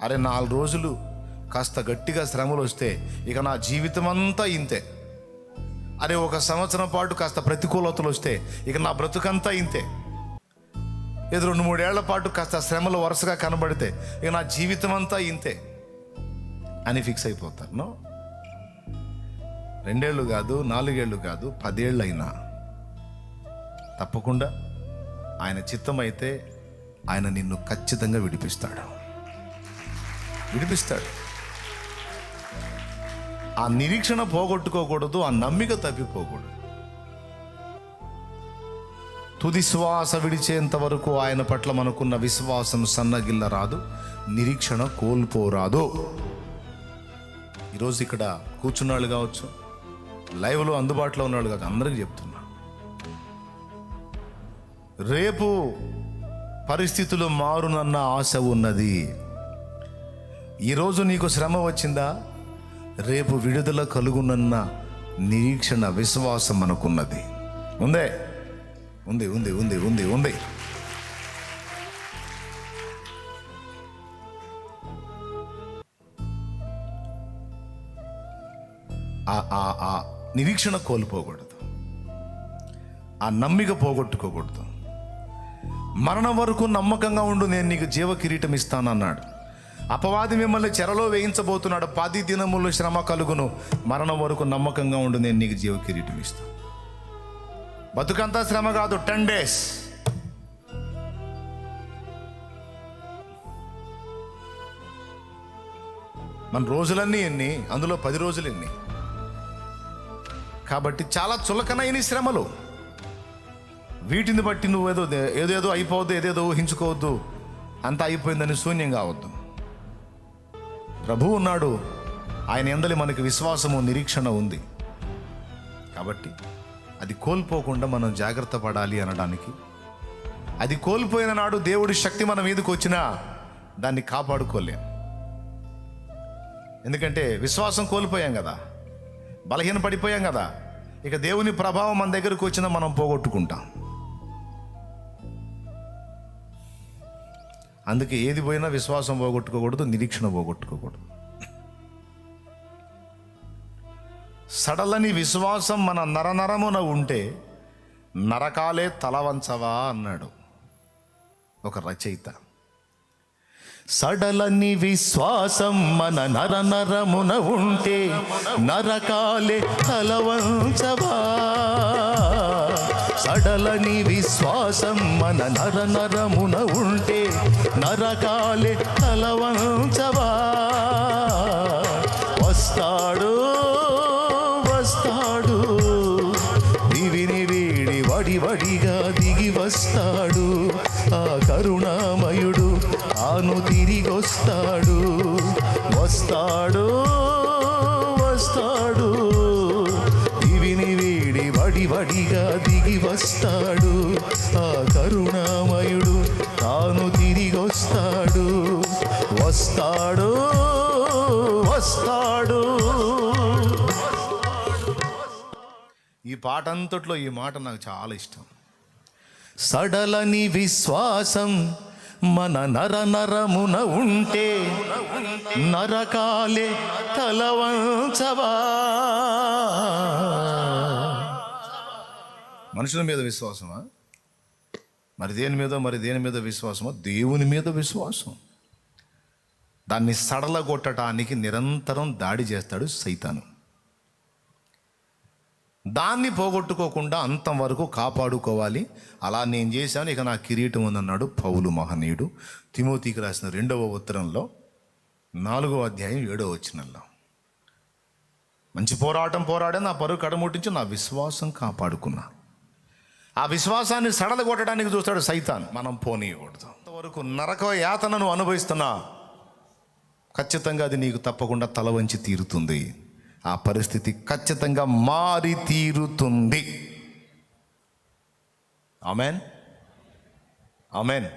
అరే 4 రోజులు కాస్త గట్టిగా శ్రమలు వస్తే ఇక నా జీవితం అంతా ఇంతే. అరే 1 సంవత్సరం పాటు కాస్త ప్రతికూలతలు వస్తే ఇక నా బ్రతుకంతా ఇంతే. ఏదో 2-3 ఏళ్ల పాటు కాస్త శ్రమలు వరుసగా కనబడితే ఇక నా జీవితం అంతా ఇంతే అని ఫిక్స్ అయిపోతారు. 2 ఏళ్ళు కాదు, 4 ఏళ్ళు కాదు, 10 ఏళ్ళు అయినా తప్పకుండా ఆయన చిత్తం అయితే ఆయన నిన్ను ఖచ్చితంగా విడిపిస్తాడు. ఆ నిరీక్షణ పోగొట్టుకోకూడదు, ఆ నమ్మిక తప్పిపోకూడదు. తుది శ్వాస విడిచేంత వరకు ఆయన పట్ల మనకున్న విశ్వాసం సన్నగిల్ల రాదు, నిరీక్షణ కోల్పోరాదు. ఈరోజు ఇక్కడ కూర్చున్నాళ్ళు కావచ్చు, లైవ్లో అందుబాటులో ఉన్నాడు కాదు, అందరికీ చెప్తున్నా, రేపు పరిస్థితులు మారునన్న ఆశ ఉన్నది. ఈరోజు నీకు శ్రమ వచ్చిందా, రేపు విడుదల కలుగునన్న నిరీక్షణ విశ్వాసం మనకున్నది. ఉంది ఉంది ఉంది ఉంది ఉంది ఉంది ఆ నిరీక్షణ కోల్పోకూడదు, ఆ నమ్మిక పోగొట్టుకోకూడదు. మరణం వరకు నమ్మకంగా ఉండు, నేను నీకు జీవ కిరీటం ఇస్తానన్నాడు. అపవాది మిమ్మల్ని చెరలో వేయించబోతున్నాడు. 10 దినములు శ్రమ కలుగును, మరణం వరకు నమ్మకంగా ఉండు, నేను నీకు జీవ కిరీటం ఇస్తాను. బతుకంతా శ్రమ కాదు, 10 days. మన రోజులన్నీ ఎన్ని, అందులో 10 రోజులు ఎన్ని. కాబట్టి చాలా చులకనైన శ్రమలు. వీటిని బట్టి నువ్వు ఏదేదో అయిపోవద్దు, ఏదేదో ఊహించుకోవద్దు, అంతా అయిపోయిందని శూన్యం కావద్దు. ప్రభువు ఉన్నాడు, ఆయన యందలి మనకి విశ్వాసము నిరీక్షణ ఉంది. కాబట్టి అది కోల్పోకుండా మనం జాగ్రత్త పడాలి అనడానికి. అది కోల్పోయిన నాడు దేవుడి శక్తి మన మీదకి వచ్చినా దాన్ని కాపాడుకోలేం. ఎందుకంటే విశ్వాసం కోల్పోయాం కదా, బలహీన పడిపోయాం కదా. ఇక దేవుని ప్రభావం మన దగ్గరకు వచ్చినా మనం పోగొట్టుకుంటాం. అందుకే ఏది పోయినా విశ్వాసం పోగొట్టుకోకూడదు, నిరీక్షణ పోగొట్టుకోకూడదు. సడలని విశ్వాసం మన నరనరమున ఉంటే నరకాలే తలవంచవా అన్నాడు ఒక రచయిత. సడలని విశ్వాసం మన నరనరమున ఉంటే నరకాలే తలవంచవా. సడలని విశ్వాసం మన నరనరమున ఉంటే నరకాలే తలవంచవా. వస్తాడు వస్తాడు, దివిని వీడి వడివడిగా దిగి వస్తాడు. ఆ కరుణామయుడు తాను తిరిగొస్తాడు. వస్తాడు వస్తాడు, దివిని వీడి వడివడిగా దిగి వస్తాడు. ఆ కరుణామయుడు తాను తిరిగొస్తాడు. వస్తాడు వస్తాడు. ఈ పాట అంతట్లో ఈ మాట నాకు చాలా ఇష్టం. సడలని విశ్వాసం మన నరనరమున ఉంటే నరకాలే తలవంచవా. మనుషుల మీద విశ్వాసమా? మరి దేని మీద విశ్వాసమా? దేవుని మీద విశ్వాసం. దాన్ని సడలగొట్టడానికి నిరంతరం దాడి చేస్తాడు సైతాను. దాన్ని పోగొట్టుకోకుండా అంతం వరకు కాపాడుకోవాలి. అలా నేను చేశాను, ఇక నా కిరీటం ఉందన్నాడు పౌలు మహనీయుడు. తిమోతికి రాసిన 2వ ఉత్తరంలో 4వ అధ్యాయం 7వ వచనంలో, మంచి పోరాటం పోరాడే నా పరుగు కడముట్టించి నా విశ్వాసం కాపాడుకున్నా. ఆ విశ్వాసాన్ని సడలగొట్టడానికి చూస్తాడు సైతాన్. మనం పోనీయకూడదు. అంతవరకు నరక యాతనను అనుభవిస్తున్నా ఖచ్చితంగా అది నీకు తప్పకుండా తల వంచి తీరుతుంది. ఆ పరిస్థితి ఖచ్చితంగా మారి తీరుతుంది. Amen amen.